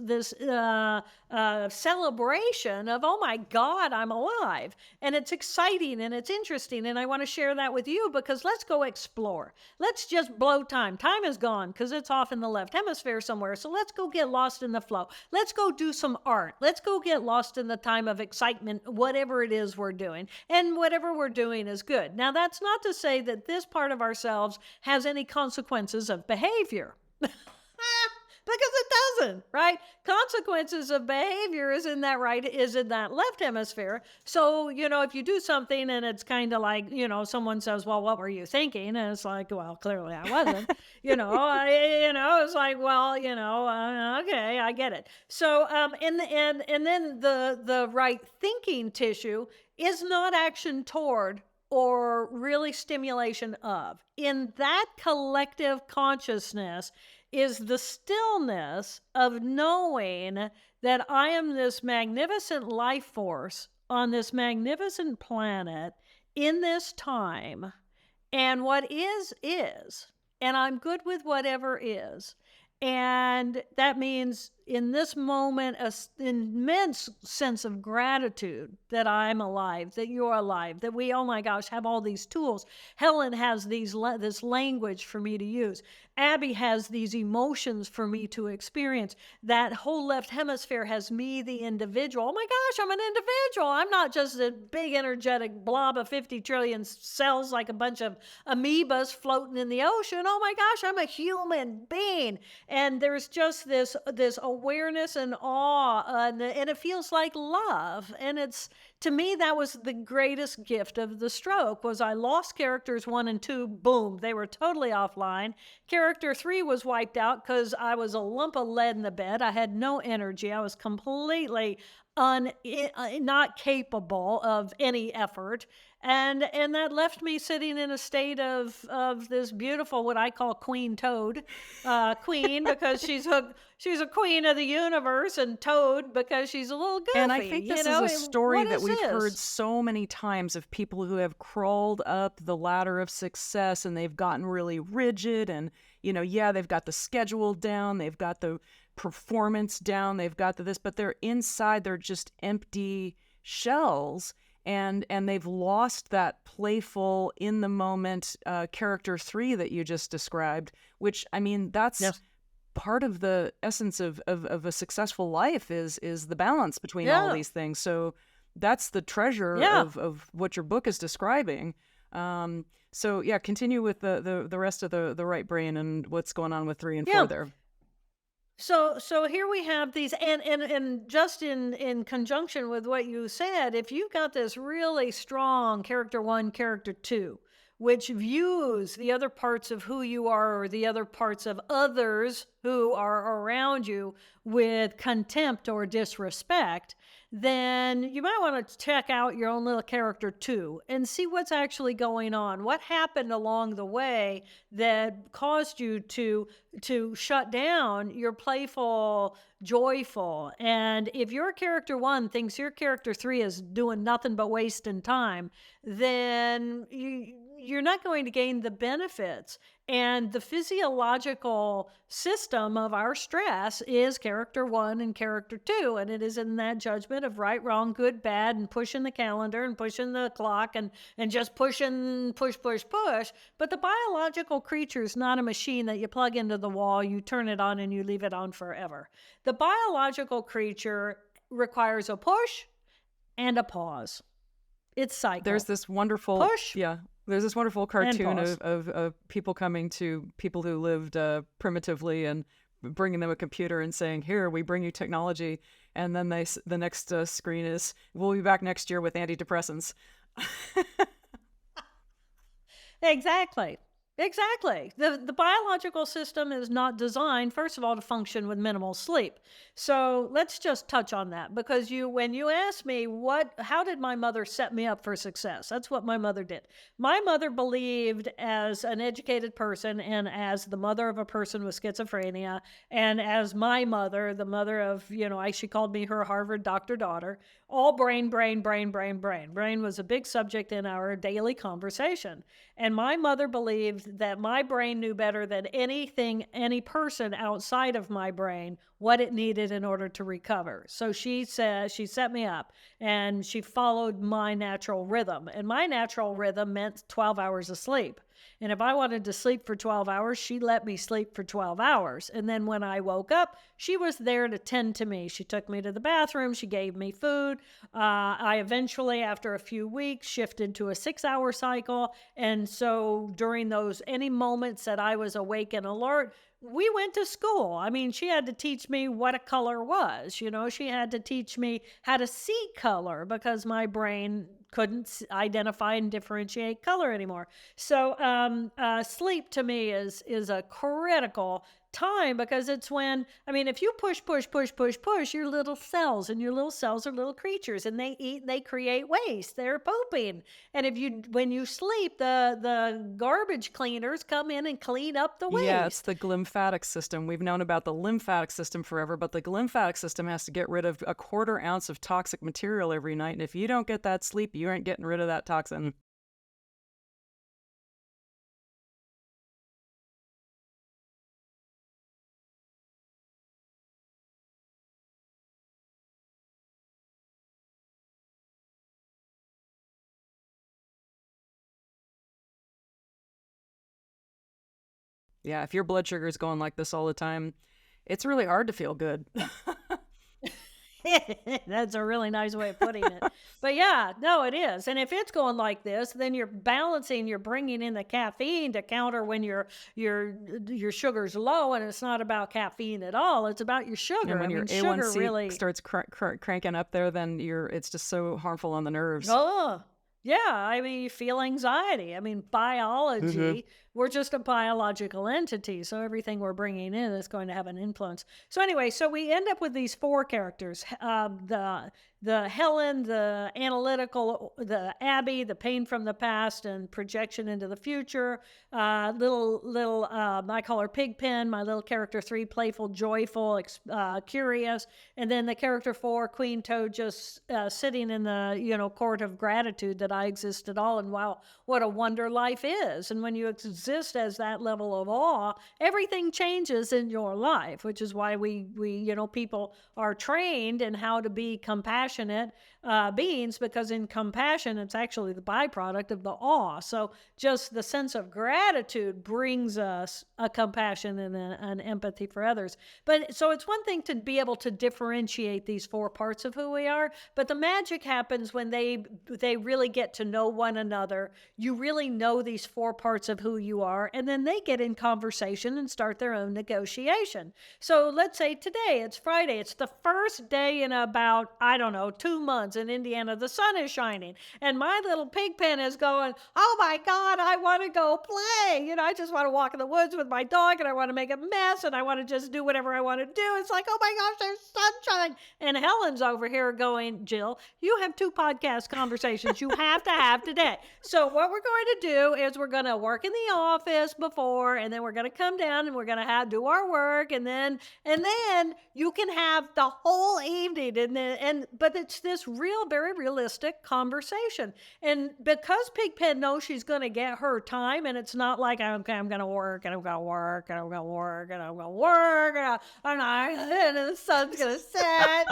celebration of, oh my God, I'm alive. And it's exciting and it's interesting. And I want to share that with you, because let's go explore. Let's just blow time. Time is gone because it's off in the left hemisphere somewhere. So let's go get lost in the flow. Let's go do some art. Let's go get lost in the time of excitement, whatever it is we're doing. And whatever we're doing is good. Now, that's not to say that this part of ourselves has any consequences of behavior. Because it doesn't, right? Consequences of behavior is in that left hemisphere. So, if you do something and it's kind of like, someone says, well, what were you thinking? And it's like, well, clearly I wasn't, it's like, well, okay, I get it. So, and then the right thinking tissue is not action toward or really stimulation of. In that collective consciousness is the stillness of knowing that I am this magnificent life force on this magnificent planet in this time, and what is, and I'm good with whatever is. And that means in this moment, an immense sense of gratitude that I'm alive, that you're alive, that we, oh my gosh, have all these tools. Helen has this language for me to use. Abby has these emotions for me to experience. That whole left hemisphere has me, the individual. Oh my gosh, I'm an individual. I'm not just a big energetic blob of 50 trillion cells like a bunch of amoebas floating in the ocean. Oh my gosh, I'm a human being. And there's just this awareness and awe, and it feels like love. And it's, to me, that was the greatest gift of the stroke. Was I lost characters 1 and 2, boom, they were totally offline. Character 3 was wiped out because I was a lump of lead in the bed. I had no energy. I was completely not capable of any effort. And that left me sitting in a state of this beautiful, what I call queen toad, queen because she's a queen of the universe, and toad because she's a little goofy. And I think this is a story that we've heard so many times of people who have crawled up the ladder of success and they've gotten really rigid, and they've got the schedule down, they've got the performance down, they've got this, but they're inside, they're just empty shells. And they've lost that playful, in the moment character 3 that you just described, which, I mean, that's part of the essence of a successful life is the balance between all these things. So that's the treasure of what your book is describing. So continue with the rest of the right brain and what's going on with 3 and 4 there. So here we have these, and just in conjunction with what you said, if you've got this really strong character 1, character 2, which views the other parts of who you are or the other parts of others who are around you with contempt or disrespect, then you might want to check out your own little character 2 and see what's actually going on. What happened along the way that caused you to shut down your playful, joyful. And if your character 1 thinks your character 3 is doing nothing but wasting time, then you're not going to gain the benefits. And the physiological system of our stress is character 1 and character 2. And it is in that judgment of right, wrong, good, bad, and pushing the calendar and pushing the clock and just push. But the biological creature is not a machine that you plug into the wall, you turn it on, and you leave it on forever. The biological creature requires a push and a pause. It's cycle. There's this wonderful push. There's this wonderful cartoon of people coming to people who lived primitively and bringing them a computer and saying, "Here, we bring you technology," and then the next screen is, "We'll be back next year with antidepressants." Exactly. The biological system is not designed, first of all, to function with minimal sleep. So let's just touch on that, because when you ask me how did my mother set me up for success? That's what my mother did. My mother believed, as an educated person and as the mother of a person with schizophrenia, and as my mother, the mother of, she called me her Harvard doctor daughter, all brain, brain, brain, brain, brain. Brain was a big subject in our daily conversation. And my mother believed that my brain knew better than anything, any person outside of my brain, what it needed in order to recover. So she said, she set me up and she followed my natural rhythm. And my natural rhythm meant 12 hours of sleep. And if I wanted to sleep for 12 hours, she let me sleep for 12 hours. And then when I woke up, she was there to tend to me. She took me to the bathroom. She gave me food. I eventually, after a few weeks, shifted to a 6-hour cycle. And so during those any moments that I was awake and alert, we went to school. I mean, she had to teach me what a color was. You know, she had to teach me how to see color because my brain couldn't identify and differentiate color anymore. So sleep to me is a critical time because it's when, I mean, if you push, push, push, push, push, your little cells, and your little cells are little creatures, and they eat, they create waste. They're pooping. And if you, when you sleep, the garbage cleaners come in and clean up the Yeah, it's waste. the lymphatic system. We've known about the lymphatic system forever, but the lymphatic system has to get rid of a 1/4 ounce of toxic material every night. And if you don't get that sleep, you ain't getting rid of that toxin. Yeah, if your blood sugar is going like this all the time, it's really hard to feel good. That's a really nice way of putting it. But yeah, no, it is. And if it's going like this, then you're balancing, you're bringing in the caffeine to counter when your sugar's low, and it's not about caffeine at all. It's about your And sugar. I when your mean, sugar A1C really. starts cranking up there, then it's just so harmful on the nerves. Oh, yeah. I mean, you feel anxiety. I mean, Hmm. biology, we're just a biological entity. So everything we're bringing in is going to have an influence. So, anyway, so we end up with these four characters, the Helen, the analytical, the Abby, the pain from the past and projection into the future. I call her Pigpen, my little character three, playful, joyful, curious. And then the character four, Queen Toad, just sitting in the, court of gratitude that I exist at all. And wow, what a wonder life is. And when you exist as that level of awe, everything changes in your life, which is why people are trained in how to be compassionate beings, because in compassion, it's actually the byproduct of the awe. So just the sense of gratitude brings us a compassion and an empathy for others. But so it's one thing to be able to differentiate these four parts of who we are, but the magic happens when they really get to know one another. You really know these four parts of who you are, and then they get in conversation and start their own negotiation. So let's say today, it's Friday. It's the first day in about, I don't know, 2 months in Indiana. The sun is shining, and my little pig pen is going, oh my God, I want to go play. I just want to walk in the woods with my dog, and I want to make a mess, and I want to just do whatever I want to do. It's like, oh my gosh, there's sunshine. And Helen's over here going, Jill, you have 2 podcast conversations you have to have today. So what we're going to do is we're going to work in the office before, and then we're going to come down and we're going to do our work, and then you can have the whole evening, but it's this real, very realistic conversation. And because Pigpen knows she's going to get her time, and it's not like, okay, I'm going to work, and I'm going to work, and I'm going to work, and I'm going to work, and the sun's going to set.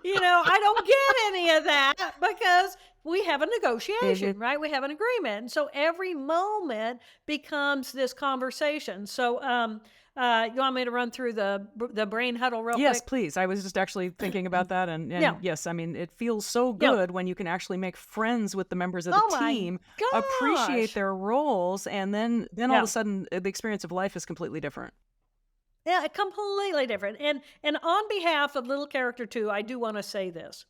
I don't get any of that because we have a negotiation, Hmm. right? We have an agreement. And so every moment becomes this conversation. So, you want me to run through the brain huddle real Yes, quick? please. I was just actually thinking about that, and Yeah. yes, I mean, it feels so Yeah. good when you can actually make friends with the members of the Oh my team, appreciate gosh. their roles, and then all of a Yeah. sudden the experience of life is completely different. Yeah, completely different. And on behalf of little character 2, I do want to say this.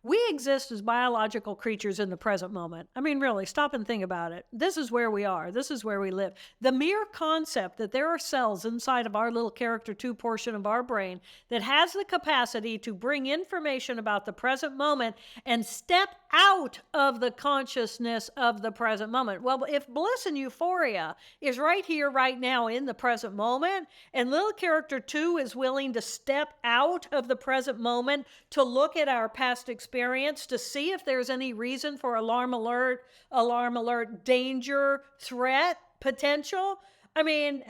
We exist as biological creatures in the present moment. I mean, really, stop and think about it. This is where we are. This is where we live. The mere concept that there are cells inside of our little character 2 portion of our brain that has the capacity to bring information about the present moment and step out of the consciousness of the present moment. Well, if bliss and euphoria is right here, right now in the present moment, and little character 2 is willing to step out of the present moment to look at our past experience to see if there's any reason for alarm alert, danger, threat, potential. I mean,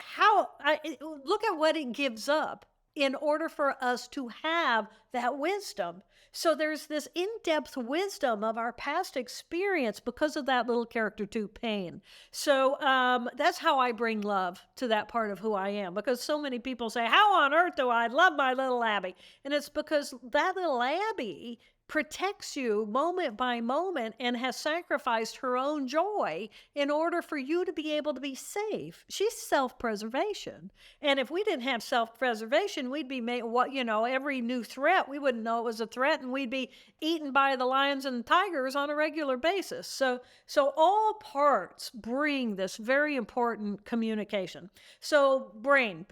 look at what it gives up in order for us to have that wisdom. So there's this in-depth wisdom of our past experience because of that little character 2 pain. So that's how I bring love to that part of who I am, because so many people say, how on earth do I love my little Abby? And it's because that little Abby protects you moment by moment and has sacrificed her own joy in order for you to be able to be safe. She's self-preservation. And if we didn't have self-preservation, we'd be every new threat, we wouldn't know it was a threat, and we'd be eaten by the lions and tigers on a regular basis. So all parts bring this very important communication. So brain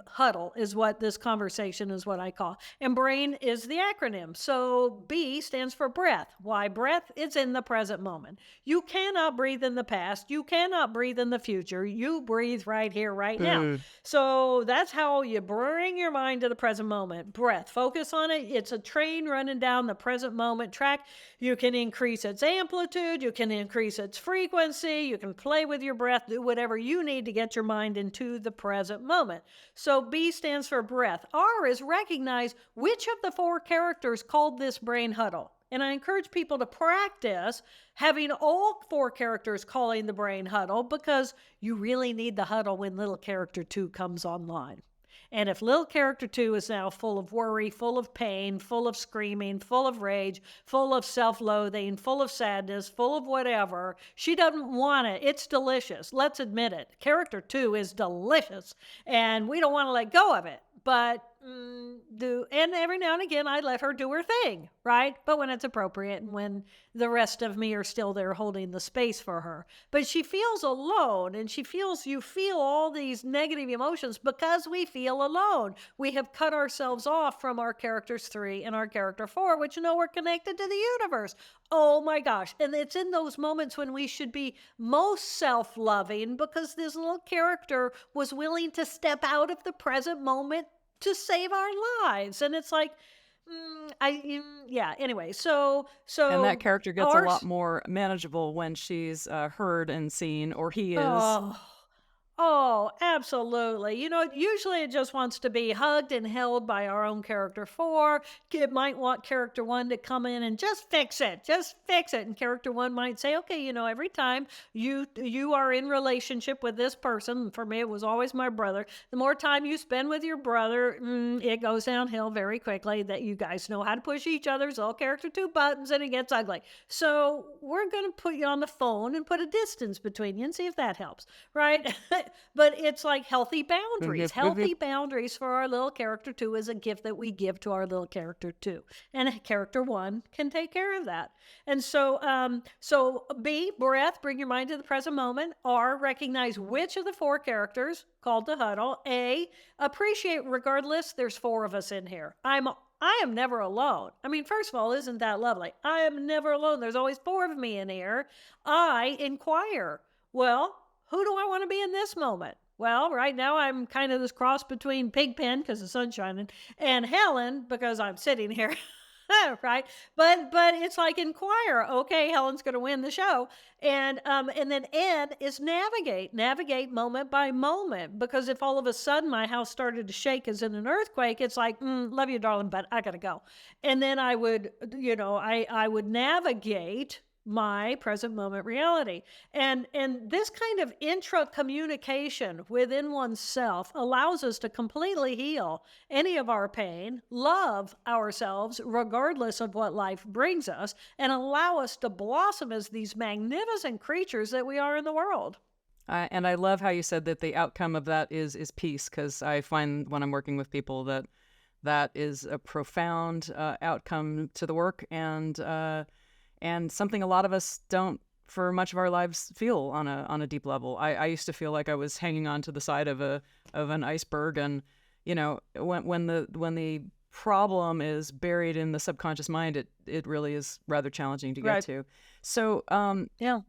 huddle is what this conversation is, what I call. And brain is the acronym. So B stands for breath. Why breath? It's in the present moment. You cannot breathe in the past. You cannot breathe in the future. You breathe right here, right now. So that's how you bring your mind to the present moment. Breath. Focus on it. It's a train running down the present moment track. You can increase its amplitude. You can increase its frequency. You can play with your breath. Do whatever you need to get your mind into the present moment. So B stands for breath. R is recognize which of the 4 characters called this brain huddle. And I encourage people to practice having all 4 characters calling the brain huddle, because you really need the huddle when little character 2 comes online. And if little character 2 is now full of worry, full of pain, full of screaming, full of rage, full of self-loathing, full of sadness, full of whatever, she doesn't want it. It's delicious. Let's admit it. Character 2 is delicious, and we don't want to let go of it. But and every now and again, I let her do her thing, right? But when it's appropriate, and when the rest of me are still there holding the space for her. But she feels alone, and you feel all these negative emotions because we feel alone. We have cut ourselves off from our characters 3 and our character 4, which know we're connected to the universe. Oh my gosh. And it's in those moments when we should be most self-loving, because this little character was willing to step out of the present moment to save our lives. And it's like, anyway, so And that character gets a lot more manageable when she's heard and seen, or he is. Oh, absolutely. Usually it just wants to be hugged and held by our own character 4. It might want character 1 to come in and just fix it. And character 1 might say, okay, every time you are in relationship with this person, for me, it was always my brother. The more time you spend with your brother, it goes downhill very quickly. That you guys know how to push each other's all character 2 buttons, and it gets ugly. So we're going to put you on the phone and put a distance between you and see if that helps, right? But it's like healthy boundaries. Healthy boundaries for our little character 2 is a gift that we give to our little character 2. And character 1 can take care of that. And so B, breath, bring your mind to the present moment. R, recognize which of the 4 characters called the huddle. A, appreciate regardless, there's 4 of us in here. I am never alone. I mean, first of all, isn't that lovely? I am never alone. There's always 4 of me in here. I inquire. Well, who do I want to be in this moment? Well, right now I'm kind of this cross between Pigpen, because the sun's shining, and Helen, because I'm sitting here, right? But it's like inquire. Okay, Helen's going to win the show. And then N is navigate moment by moment, because if all of a sudden my house started to shake as in an earthquake, it's like, love you, darling, but I got to go. And then I would, I would navigate my present moment reality. And this kind of intra-communication within oneself allows us to completely heal any of our pain, love ourselves regardless of what life brings us, and allow us to blossom as these magnificent creatures that we are in the world. And I love how you said that the outcome of that is peace, because I find when I'm working with people that is a profound outcome to the work, and something a lot of us don't for much of our lives feel on a deep level. I used to feel like I was hanging on to the side of an iceberg, and when the problem is buried in the subconscious mind, it really is rather challenging to get Right. to. So, Yeah.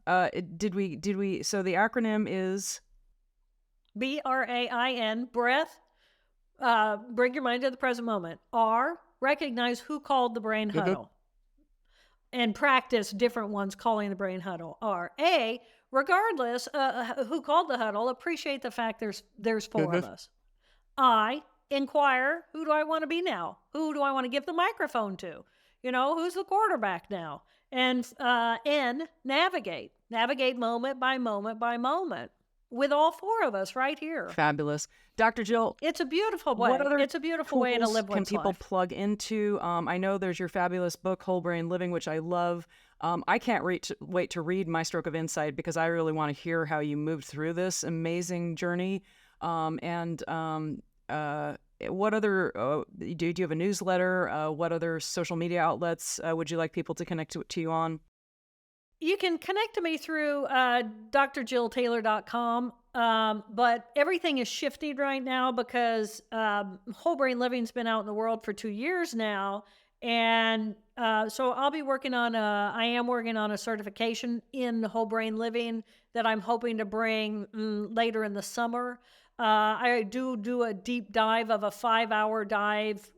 did we? So the acronym is BRAIN, breath. Bring your mind to the present moment. R, recognize who called the brain huddle and practice different ones calling the brain huddle. R, A, regardless who called the huddle, appreciate the fact there's four of us. I, inquire, who do I want to be now? Who do I want to give the microphone to? Who's the quarterback now? And N, navigate. Navigate moment by moment by moment with all four of us right here. fabulous, Dr. Jill. It's a beautiful way. What other It's a beautiful way to tools live can one's people life. plug into? I know there's your fabulous book, Whole Brain Living, which I love. I can't wait to read My Stroke of Insight because I really want to hear how you moved through this amazing journey. What other, do you have a newsletter? What other social media outlets would you like people to connect to you on? You can connect to me through drjilltaylor.com. But everything is shifting right now because Whole Brain Living's been out in the world for 2 years now. And so I am working on a certification in Whole Brain Living that I'm hoping to bring later in the summer. I do a deep dive of a 5-hour dive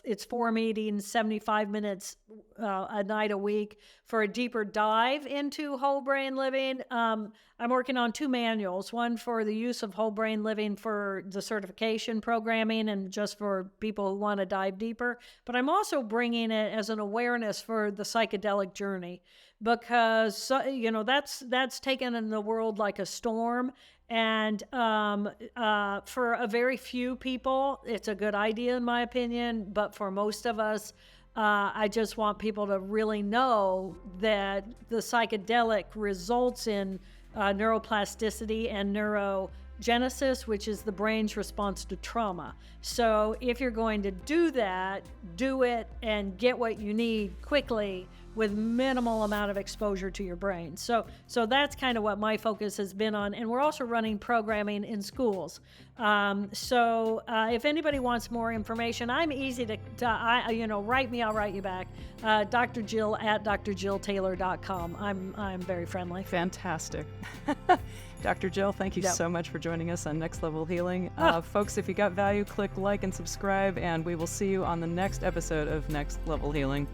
it's 4 meetings, 75 minutes a night a week for a deeper dive into whole brain living. I'm working on 2 manuals, one for the use of whole brain living for the certification programming and just for people who want to dive deeper. But I'm also bringing it as an awareness for the psychedelic journey because, that's taken in the world like a storm. And for a very few people, it's a good idea, in my opinion. But for most of us, I just want people to really know that the psychedelic results in neuroplasticity and neurogenesis, which is the brain's response to trauma. So if you're going to do that, do it and get what you need quickly with minimal amount of exposure to your brain. So that's kind of what my focus has been on. And we're also running programming in schools. If anybody wants more information, I'm easy to write me, I'll write you back. Dr. Jill at drjilltaylor.com. I'm very friendly. Fantastic. Dr. Jill, thank you Yep. so much for joining us on Next Level Healing. Folks, if you got value, click like and subscribe, and we will see you on the next episode of Next Level Healing.